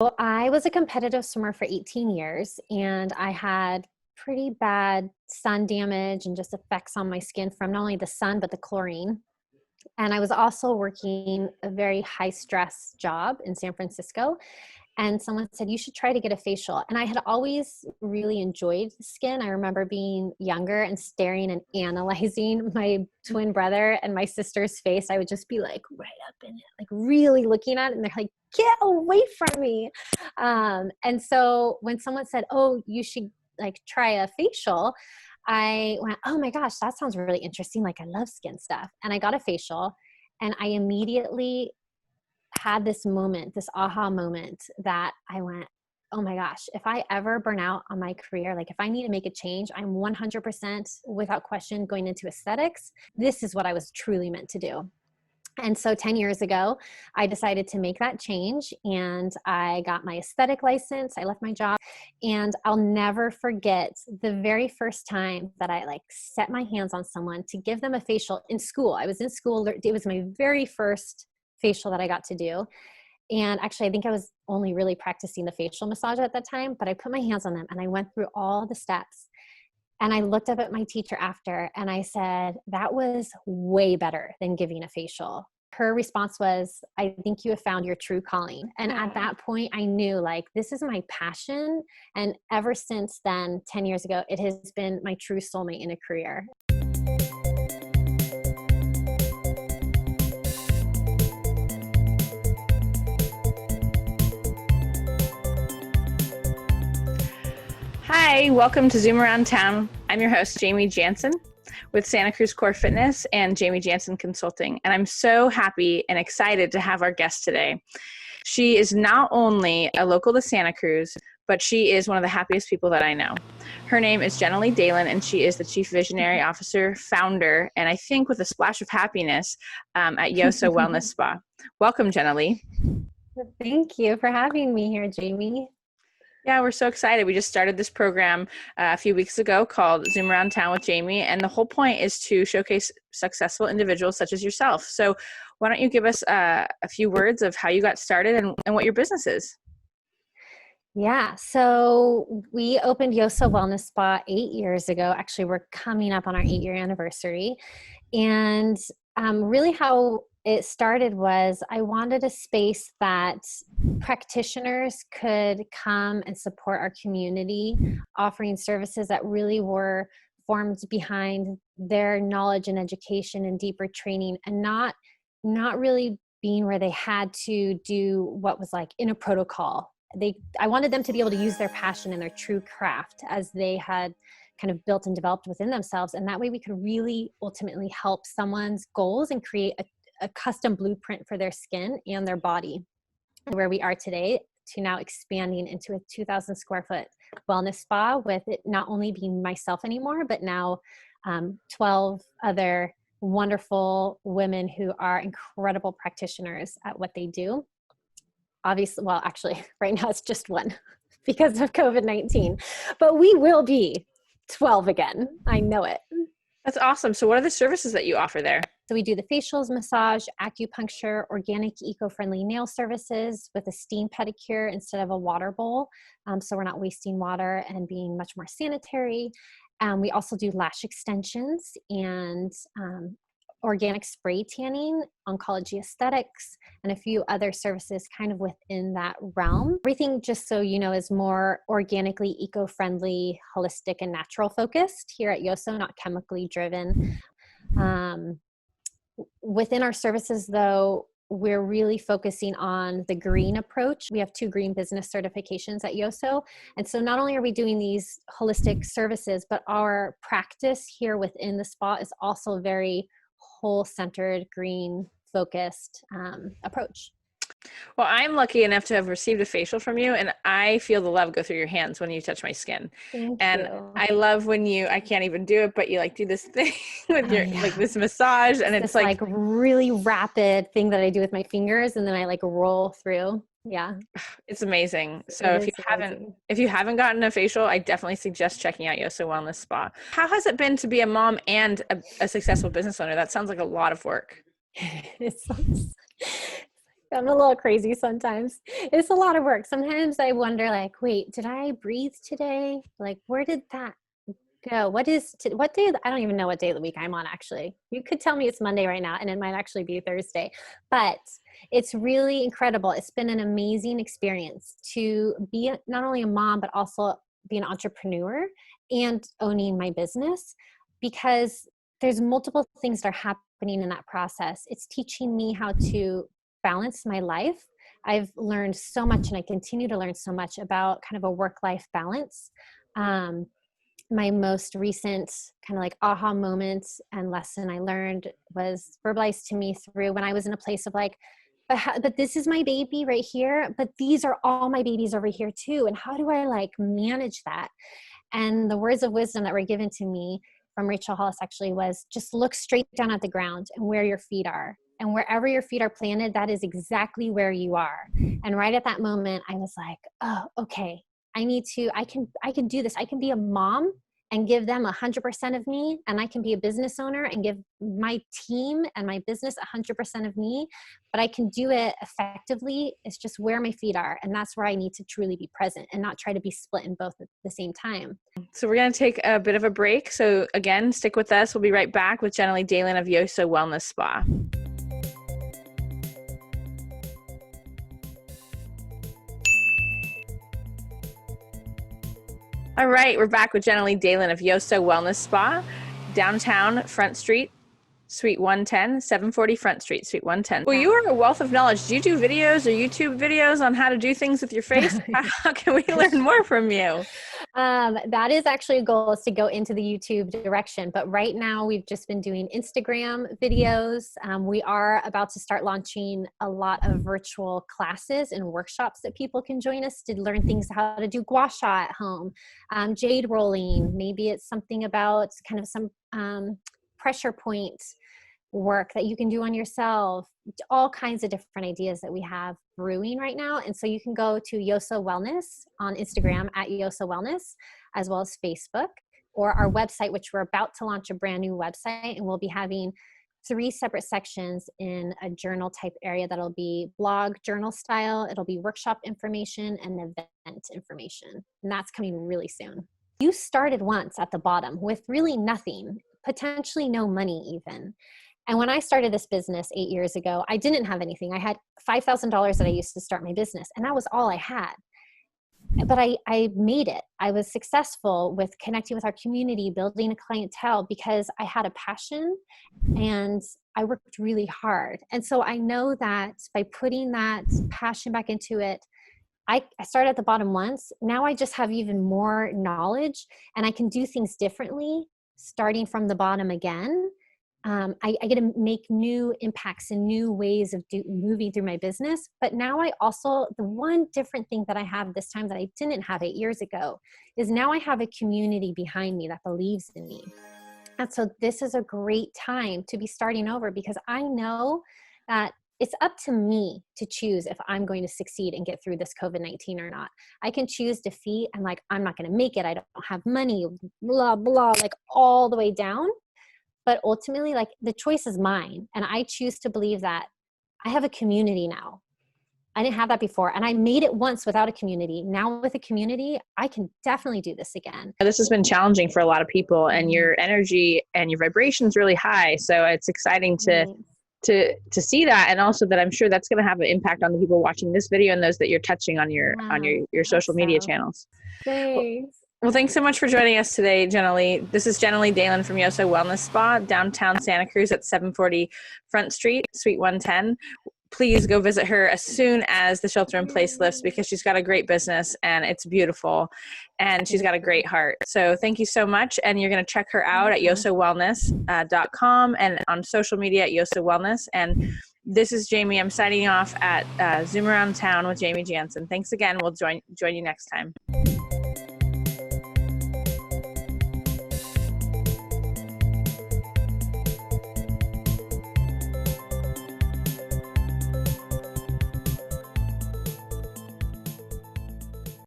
Well, I was a competitive swimmer for 18 years and I had pretty bad sun damage and just effects on my skin from not only the sun, but the chlorine. And I was also working a very high stress job in San Francisco. And someone said, you should try to get a facial. And I had always really enjoyed skin. I remember being younger and staring and analyzing my twin brother and my sister's face. I would just be like right up in it, like really looking at it. And they're like, get away from me. And so when someone said, oh, you should like try a facial, I went, oh my gosh, that sounds really interesting. Like I love skin stuff. And I got a facial and I immediately had this moment, this aha moment that I went, oh my gosh, if I ever burn out on my career, like if I need to make a change, I'm 100% without question going into aesthetics. This is what I was truly meant to do. And so 10 years ago, I decided to make that change and I got my aesthetic license. I left my job and I'll never forget the very first time that I like set my hands on someone to give them a facial in school. I was in school. It was my very first facial that I got to do. And actually, I think I was only really practicing the facial massage at that time, but I put my hands on them and I went through all the steps. And I looked up at my teacher after and I said, that was way better than giving a facial. Her response was, I think you have found your true calling. And at that point, I knew like, this is my passion. And ever since then, 10 years ago, it has been my true soulmate in a career. Hi, welcome to Zoom Around Town. I'm your host, Jaimi Jansen, with Santa Cruz Core Fitness and Jaimi Jansen Consulting. And I'm so happy and excited to have our guest today. She is not only a local to Santa Cruz, but she is one of the happiest people that I know. Her name is Jenna Lee Dalen, and she is the Chief Visionary Officer, founder, and I think with a splash of happiness at Yoso Wellness Spa. Welcome, Jenna Lee. Thank you for having me here, Jaimi. Yeah, we're so excited. We just started this program a few weeks ago called Zoom Around Town with Jaimi, and the whole point is to showcase successful individuals such as yourself. So why don't you give us a few words of how you got started and what your business is? Yeah, so we opened Yoso Wellness Spa 8 years ago. Actually, we're coming up on our 8-year anniversary. And really how it started was I wanted a space that practitioners could come and support our community, offering services that really were formed behind their knowledge and education and deeper training, and not really being where they had to do what was like in a protocol. I wanted them to be able to use their passion and their true craft as they had kind of built and developed within themselves. And that way we could really ultimately help someone's goals and create a custom blueprint for their skin and their body. Where we are today to now expanding into a 2,000 square foot wellness spa with it not only being myself anymore, but now 12 other wonderful women who are incredible practitioners at what they do. Obviously, well, actually, right now it's just one because of COVID-19, but we will be 12 again. I know it. That's awesome. So what are the services that you offer there? So we do the facials, massage, acupuncture, organic, eco-friendly nail services with a steam pedicure instead of a water bowl. So we're not wasting water and being much more sanitary. We also do lash extensions and organic spray tanning, oncology aesthetics, and a few other services kind of within that realm. Everything, just so you know, is more organically, eco-friendly, holistic, and natural focused here at Yoso, not chemically driven. Within our services, though, we're really focusing on the green approach. We have 2 green business certifications at Yoso. And so not only are we doing these holistic services, but our practice here within the spa is also very whole-centered, green-focused approach. Well, I'm lucky enough to have received a facial from you, and I feel the love go through your hands when you touch my skin. Thank and you. I love when I can't even do it, but you like do this thing with your like this massage, and it's this like really rapid thing that I do with my fingers, and then I like roll through. Yeah, it's amazing. So if you haven't gotten a facial, I definitely suggest checking out Yoso Wellness Spa. How has it been to be a mom and a successful business owner? That sounds like a lot of work. It's I'm a little crazy sometimes. It's a lot of work. Sometimes I wonder, like, wait, did I breathe today? Like, where did that go? What day? I don't even know what day of the week I'm on, actually. You could tell me it's Monday right now, and it might actually be Thursday. But it's really incredible. It's been an amazing experience to be not only a mom, but also be an entrepreneur and owning my business, because there's multiple things that are happening in that process. It's teaching me how to balance my life. I've learned so much, and I continue to learn so much about kind of a work-life balance. My most recent kind of like aha moment and lesson I learned was verbalized to me through when I was in a place of like, but this is my baby right here, but these are all my babies over here too. And how do I like manage that? And the words of wisdom that were given to me from Rachel Hollis actually was just look straight down at the ground and where your feet are. And wherever your feet are planted, that is exactly where you are. And right at that moment, I was like, oh, okay, I can do this. I can be a mom and give them 100% of me. And I can be a business owner and give my team and my business 100% of me, but I can do it effectively. It's just where my feet are. And that's where I need to truly be present and not try to be split in both at the same time. So we're going to take a bit of a break. So again, stick with us. We'll be right back with Jenna Lee Dalen of Yoso Wellness Spa. All right, we're back with Jenna Lee Dalen of Yoso Wellness Spa, downtown Front Street, Suite 110, 740 Front Street, Suite 110. Well, you are a wealth of knowledge. Do you do videos or YouTube videos on how to do things with your face? How can we learn more from you? That is actually a goal, is to go into the YouTube direction. But right now we've just been doing Instagram videos. We are about to start launching a lot of virtual classes and workshops that people can join us to learn things, how to do gua sha at home, jade rolling. Maybe it's something about kind of some pressure point work that you can do on yourself, all kinds of different ideas that we have brewing right now. And so you can go to Yoso Wellness on Instagram at Yoso Wellness, as well as Facebook, or our website, which we're about to launch a brand new website. And we'll be having 3 separate sections in a journal type area that'll be blog journal style. It'll be workshop information and event information. And that's coming really soon. You started once at the bottom with really nothing, potentially no money even. And when I started this business 8 years ago, I didn't have anything. I had $5,000 that I used to start my business, and that was all I had. But I made it. I was successful with connecting with our community, building a clientele, because I had a passion and I worked really hard. And so I know that by putting that passion back into it, I started at the bottom once. Now I just have even more knowledge, and I can do things differently, starting from the bottom again. I get to make new impacts and new ways of moving through my business. But now the one different thing that I have this time that I didn't have 8 years ago is now I have a community behind me that believes in me. And so this is a great time to be starting over, because I know that it's up to me to choose if I'm going to succeed and get through this COVID-19 or not. I can choose defeat and like, I'm not going to make it. I don't have money, blah, blah, like all the way down. But ultimately, like, the choice is mine. And I choose to believe that I have a community now. I didn't have that before. And I made it once without a community. Now with a community, I can definitely do this again. This has been challenging for a lot of people, and your energy and your vibration is really high. So it's exciting to see that. And also that I'm sure that's going to have an impact on the people watching this video and those that you're touching on your social media channels. Thanks. Well, thanks so much for joining us today, Jenna Lee. This is Jenna Lee Dalen from Yoso Wellness Spa, downtown Santa Cruz at 740 Front Street, Suite 110. Please go visit her as soon as the shelter in place lifts, because she's got a great business and it's beautiful and she's got a great heart. So thank you so much. And you're going to check her out at yosowellness.com and on social media at Yoso Wellness. And this is Jaimi. I'm signing off at Zoom Around Town with Jaimi Jansen. Thanks again. We'll join you next time.